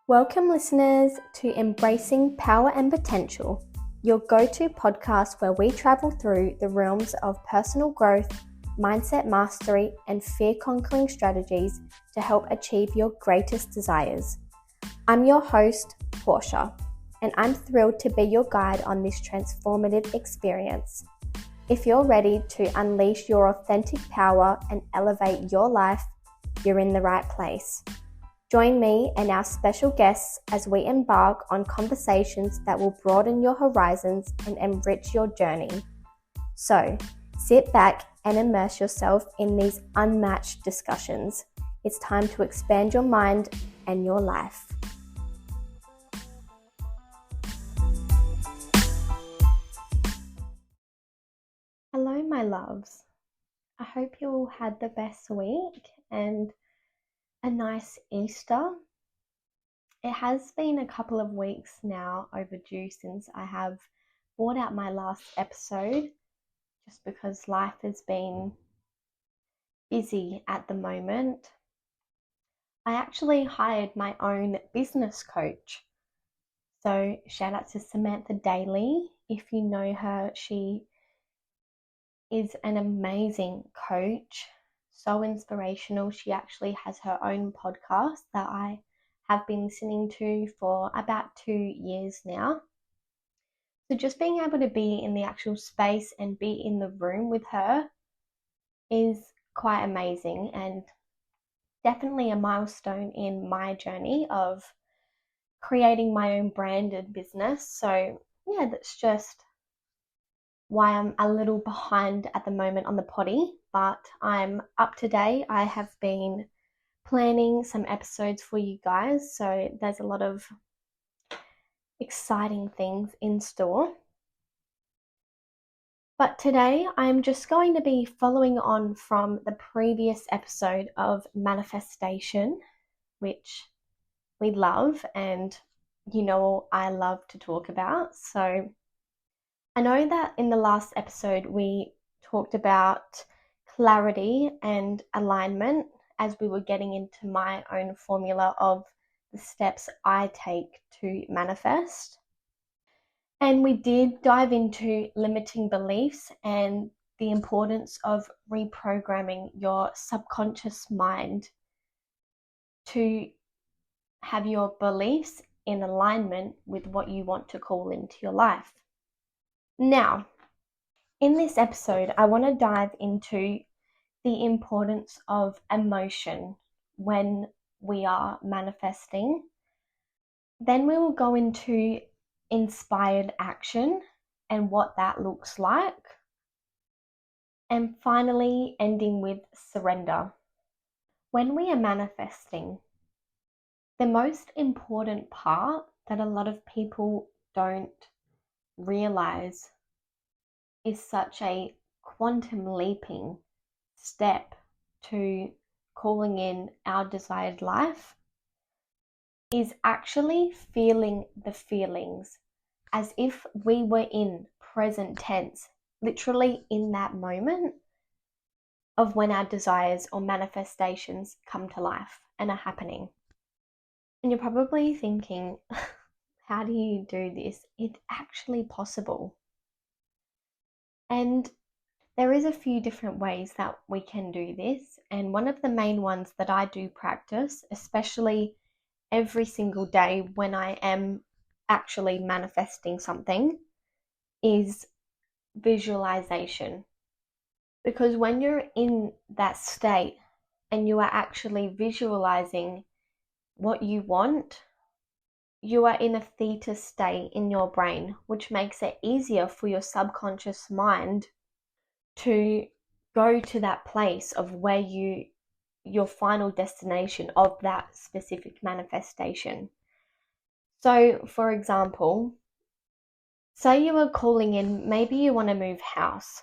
Welcome, listeners, to Embracing Power and Potential, your go-to podcast where we travel through the realms of personal growth, mindset mastery, and fear-conquering strategies to help achieve your greatest desires. I'm your host, Portia, and I'm thrilled to be your guide on this transformative experience. If you're ready to unleash your authentic power and elevate your life, you're in the right place. Join me and our special guests as we embark on conversations that will broaden your horizons and enrich your journey. So, sit back and immerse yourself in these unmatched discussions. It's time to expand your mind and your life. Hello, my loves. I hope you all had the best week and a nice Easter. It has been a couple of weeks now overdue since I have brought out my last episode, just because life has been busy at the moment. I actually hired my own business coach. So shout out to Samantha Daly. If you know her, she is an amazing coach. So inspirational. She actually has her own podcast that I have been listening to for about 2 years now. So just being able to be in the actual space and be in the room with her is quite amazing and definitely a milestone in my journey of creating my own branded business. So yeah, that's just why I'm a little behind at the moment on the potty, but I'm up to date. I have been planning some episodes for you guys, so there's a lot of exciting things in store. But today I'm just going to be following on from the previous episode of manifestation, which we love and you know I love to talk about. So I know that in the last episode we talked about clarity and alignment as we were getting into my own formula of the steps I take to manifest. And we did dive into limiting beliefs and the importance of reprogramming your subconscious mind to have your beliefs in alignment with what you want to call into your life. Now, in this episode, I want to dive into the importance of emotion when we are manifesting. Then we will go into inspired action and what that looks like. And finally, ending with surrender. When we are manifesting, the most important part that a lot of people don't realize is such a quantum leaping step to calling in our desired life is actually feeling the feelings as if we were in present tense, literally in that moment of when our desires or manifestations come to life and are happening. And you're probably thinking, how do you do this? It's actually possible. And there is a few different ways that we can do this. And one of the main ones that I do practice, especially every single day when I am actually manifesting something, is visualization. Because when you're in that state and you are actually visualizing what you want, you are in a theta state in your brain, which makes it easier for your subconscious mind to go to that place of where your final destination of that specific manifestation. So, for example, say you are calling in, maybe you want to move house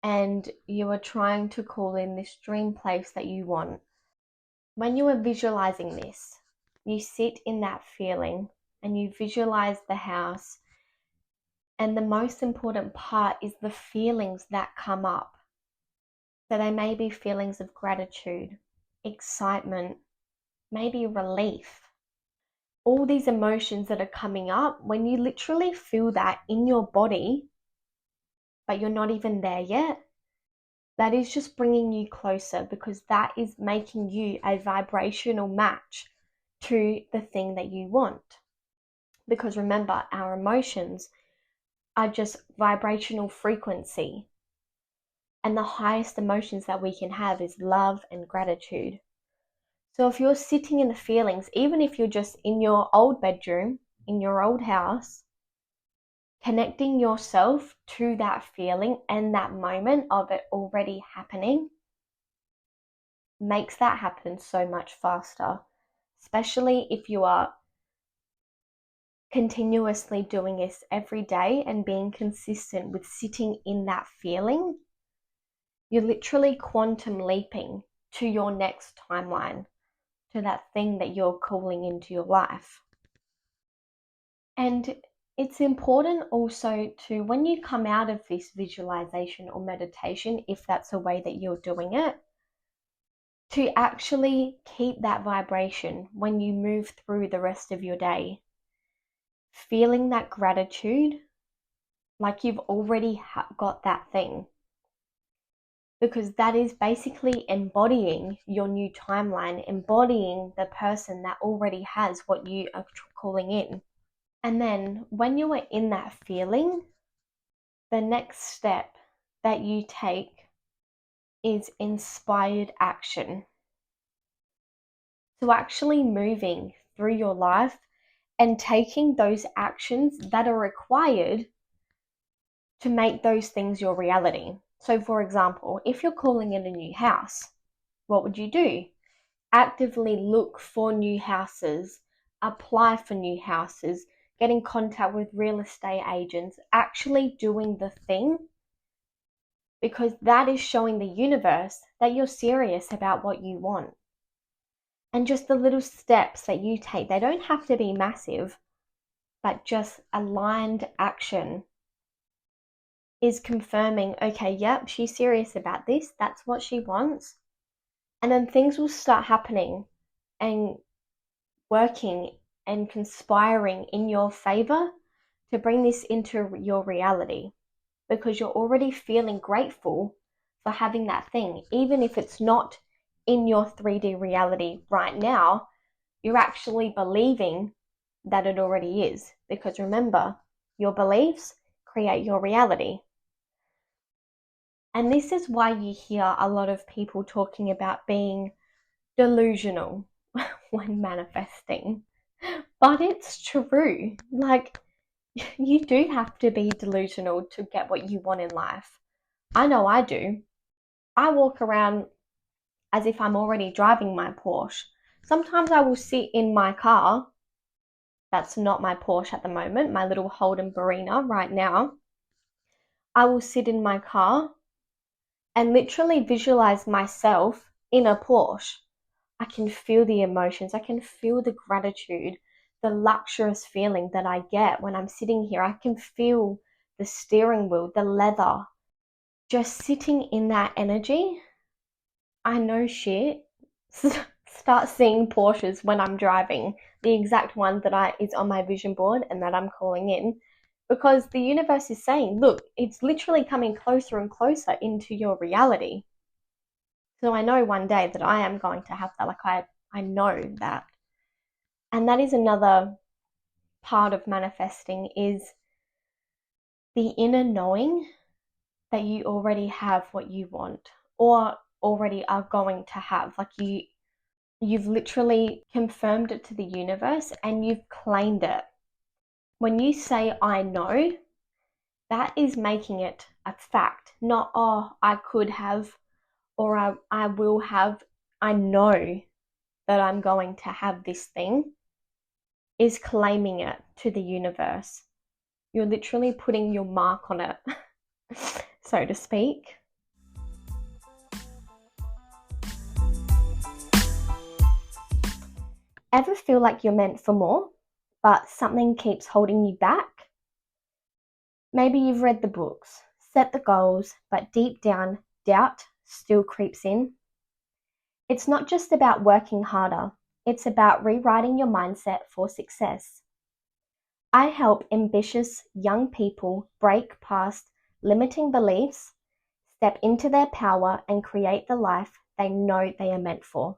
and you are trying to call in this dream place that you want. When you are visualizing this, you sit in that feeling and you visualize the house. And the most important part is the feelings that come up. So they may be feelings of gratitude, excitement, maybe relief, all these emotions that are coming up, when you literally feel that in your body, but you're not even there yet, that is just bringing you closer, because that is making you a vibrational match to the thing that you want. Because remember, our emotions are just vibrational frequency. And the highest emotions that we can have is love and gratitude. So if you're sitting in the feelings, even if you're just in your old bedroom, in your old house, connecting yourself to that feeling and that moment of it already happening makes that happen so much faster, especially if you are continuously doing this every day and being consistent with sitting in that feeling. You're literally quantum leaping to your next timeline, to that thing that you're calling into your life. And it's important also to, when you come out of this visualization or meditation, if that's a way that you're doing it, to actually keep that vibration when you move through the rest of your day, feeling that gratitude like you've already got that thing. Because that is basically embodying your new timeline, embodying the person that already has what you are calling in. And then when you are in that feeling, the next step that you take is inspired action. So actually moving through your life and taking those actions that are required to make those things your reality. So for example, if you're calling in a new house, what would you do? Actively look for new houses, apply for new houses, get in contact with real estate agents, actually doing the thing, because that is showing the universe that you're serious about what you want. And just the little steps that you take, they don't have to be massive, but just aligned action is confirming, okay, yep, she's serious about this, that's what she wants. And then things will start happening and working and conspiring in your favor to bring this into your reality, because you're already feeling grateful for having that thing. Even if it's not in your 3D reality right now, you're actually believing that it already is, because remember, your beliefs create your reality. And this is why you hear a lot of people talking about being delusional when manifesting. But it's true. Like, you do have to be delusional to get what you want in life. I know I do. I walk around as if I'm already driving my Porsche. Sometimes I will sit in my car. That's not my Porsche at the moment, my little Holden Barina right now. I will sit in my car and literally visualize myself in a Porsche. I can feel the emotions. I can feel the gratitude, the luxurious feeling that I get when I'm sitting here. I can feel the steering wheel, the leather. Just sitting in that energy, I know shit. Start seeing Porsches when I'm driving, the exact one that is on my vision board and that I'm calling in, because the universe is saying, look, it's literally coming closer and closer into your reality. So I know one day that I am going to have that. Like I know that. And that is another part of manifesting, is the inner knowing that you already have what you want, or already are going to have. Like you've literally confirmed it to the universe and you've claimed it. When you say I know, that is making it a fact, not, oh, I could have, or I will have. I know that I'm going to have this thing, is claiming it to the universe. You're literally putting your mark on it, so to speak. Ever feel like you're meant for more, but something keeps holding you back? Maybe you've read the books, set the goals, but deep down, doubt still creeps in. It's not just about working harder, It's about rewriting your mindset for success. I help ambitious young people break past limiting beliefs, step into their power, and create the life they know they are meant for.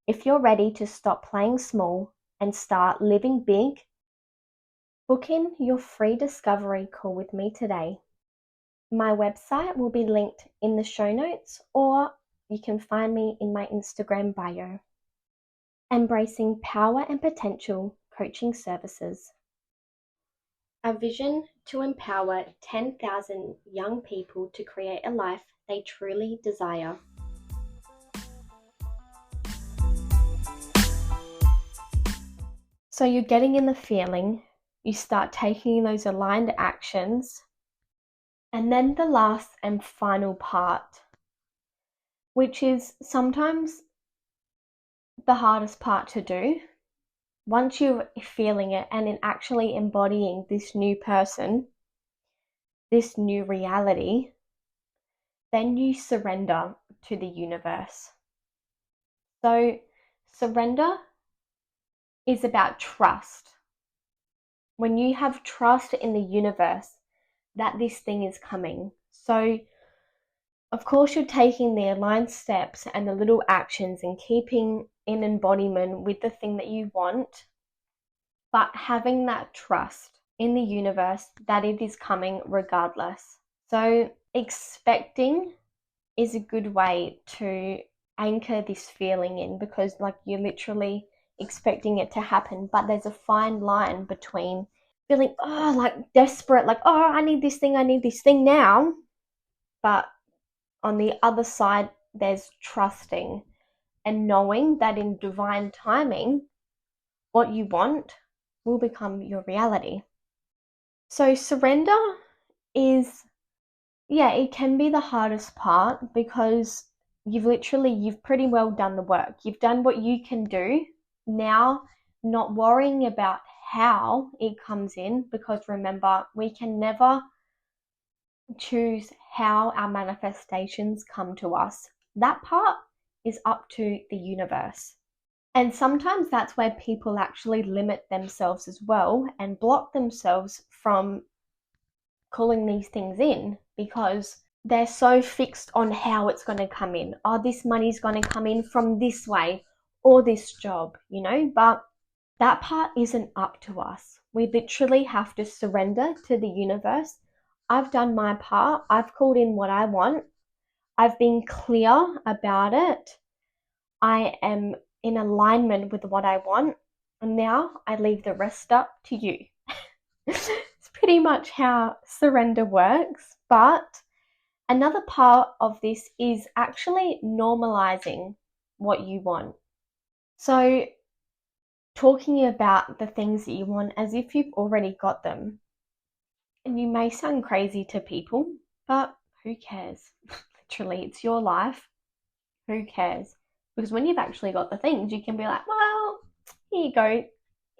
If you're ready to stop playing small and start living big, book in your free discovery call with me today. My website will be linked in the show notes, or you can find me in my Instagram bio. Embracing Power and Potential Coaching Services. A vision to empower 10,000 young people to create a life they truly desire. So you're getting in the feeling, you start taking those aligned actions, and then the last and final part, which is sometimes the hardest part to do. Once you're feeling it and in actually embodying this new person, this new reality, then you surrender to the universe. So surrender is about trust. When you have trust in the universe that this thing is coming. So of course you're taking the aligned steps and the little actions and keeping in embodiment with the thing that you want, but having that trust in the universe that it is coming regardless. So expecting is a good way to anchor this feeling in, because like you're literally expecting it to happen, but there's a fine line between feeling like desperate, like I need this thing now, but on the other side there's trusting and knowing that in divine timing what you want will become your reality. So surrender is, it can be the hardest part, because you've pretty well done the work. You've done what you can do. Now, not worrying about how it comes in, because remember, we can never choose how our manifestations come to us. That part is up to the universe. And sometimes that's where people actually limit themselves as well and block themselves from calling these things in, because they're so fixed on how it's going to come in. This money's going to come in from this way or this job, but that part isn't up to us. We literally have to surrender to the universe. I've done my part. I've called in what I want. I've been clear about it. I am in alignment with what I want. And now I leave the rest up to you. It's pretty much how surrender works. But another part of this is actually normalizing what you want. So talking about the things that you want as if you've already got them. And you may sound crazy to people, but who cares? Literally, it's your life. Who cares? Because when you've actually got the things, you can be like, well, here you go.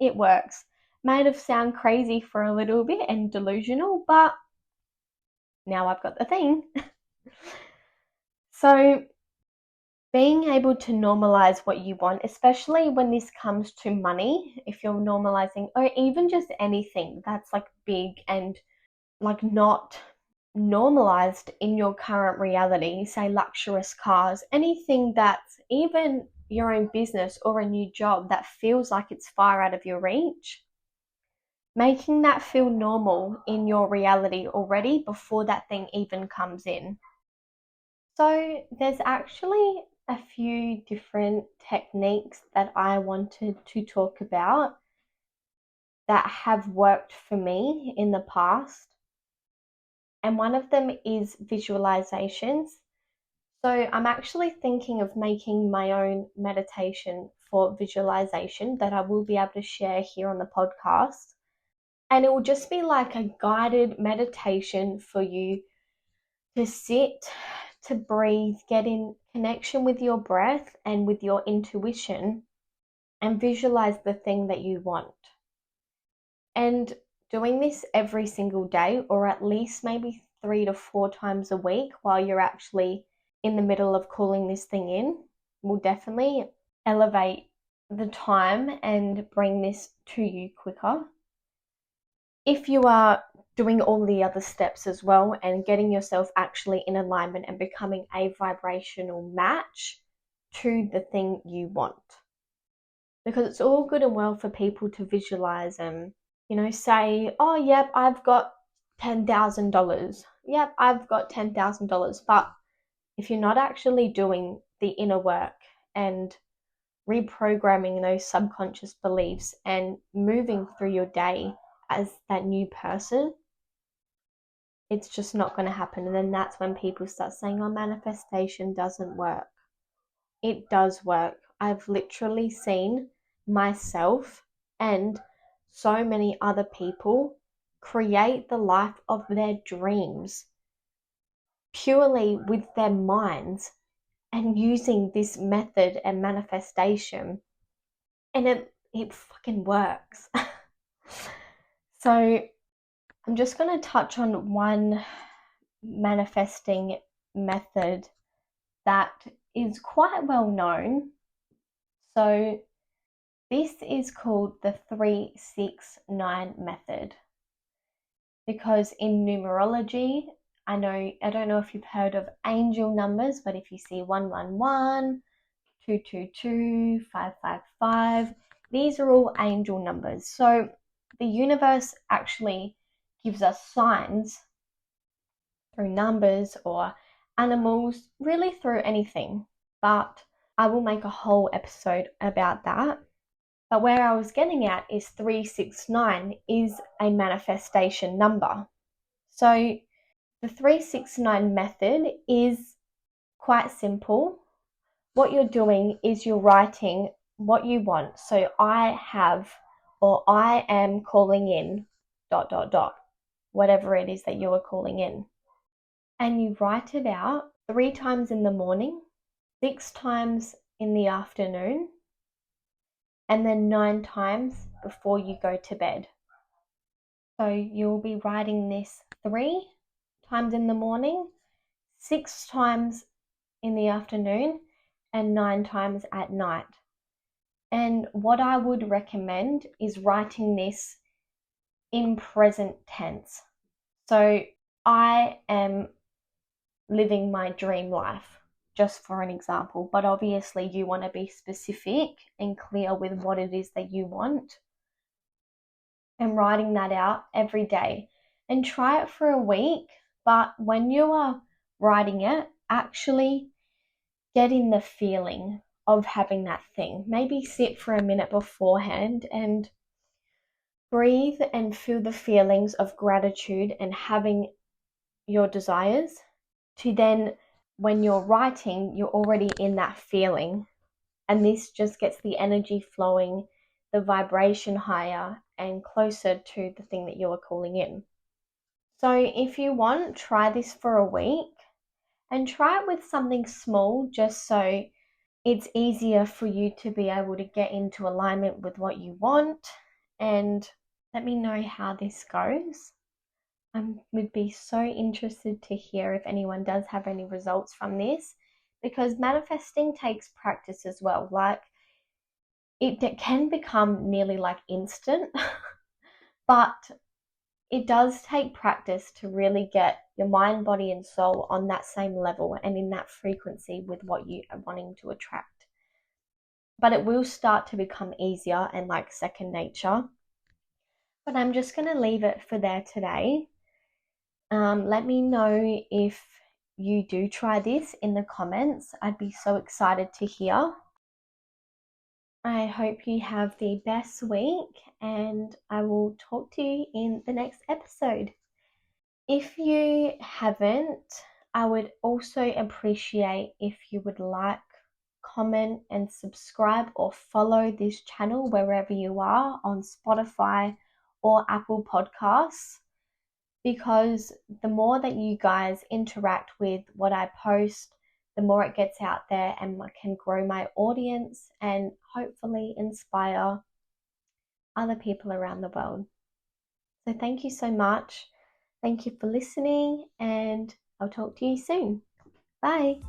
It works. Might have sound crazy for a little bit and delusional, but now I've got the thing. So being able to normalize what you want, especially when this comes to money, if you're normalizing, or even just anything that's like big and like not normalized in your current reality, say luxurious cars, anything that's even your own business or a new job that feels like it's far out of your reach, making that feel normal in your reality already before that thing even comes in. So there's actually a few different techniques that I wanted to talk about that have worked for me in the past. And one of them is visualizations. So I'm actually thinking of making my own meditation for visualization that I will be able to share here on the podcast. And it will just be like a guided meditation for you to sit, to breathe, get in connection with your breath and with your intuition, and visualize the thing that you want. And doing this every single day, or at least maybe 3 to 4 times a week while you're actually in the middle of calling this thing in, will definitely elevate the time and bring this to you quicker. If you are doing all the other steps as well and getting yourself actually in alignment and becoming a vibrational match to the thing you want. Because it's all good and well for people to visualize and, say, oh, yep, I've got $10,000. Yep, I've got $10,000. But if you're not actually doing the inner work and reprogramming those subconscious beliefs and moving through your day as that new person, it's just not going to happen. And then that's when people start saying, oh, manifestation doesn't work. It does work. I've literally seen myself and so many other people create the life of their dreams purely with their minds and using this method and manifestation, and it fucking works. So I'm just going to touch on one manifesting method that is quite well known. So this is called the 369 method, because in numerology, I don't know if you've heard of angel numbers, but if you see 111, 222, 555, these are all angel numbers. So the universe actually gives us signs through numbers or animals, really through anything. But I will make a whole episode about that. But where I was getting at is 369 is a manifestation number. So the 369 method is quite simple. What you're doing is you're writing what you want. So I have, or I am calling in, ... whatever it is that you are calling in. And you write it out 3 times in the morning, 6 times in the afternoon, and then 9 times before you go to bed. So you'll be writing this 3 times in the morning, 6 times in the afternoon, and 9 times at night. And what I would recommend is writing this in present tense. So I am living my dream life, just for an example, but obviously you want to be specific and clear with what it is that you want, and writing that out every day. And try it for a week, but when you are writing it, actually get in the feeling of having that thing. Maybe sit for a minute beforehand and breathe and feel the feelings of gratitude and having your desires, to then, when you're writing, you're already in that feeling. And this just gets the energy flowing, the vibration higher and closer to the thing that you are calling in. So if you want, try this for a week and try it with something small, just so it's easier for you to be able to get into alignment with what you want. And let me know how this goes. I would be so interested to hear if anyone does have any results from this, because manifesting takes practice as well. Like, it can become nearly like instant, but it does take practice to really get your mind, body, and soul on that same level and in that frequency with what you are wanting to attract. But it will start to become easier and like second nature. But I'm just going to leave it for there today. Let me know if you do try this in the comments. I'd be so excited to hear. I hope you have the best week, and I will talk to you in the next episode. If you haven't, I would also appreciate if you would like, comment, and subscribe or follow this channel wherever you are, on Spotify or Apple Podcasts, because the more that you guys interact with what I post, the more it gets out there and I can grow my audience and hopefully inspire other people around the world. So thank you so much. Thank you for listening, and I'll talk to you soon. Bye.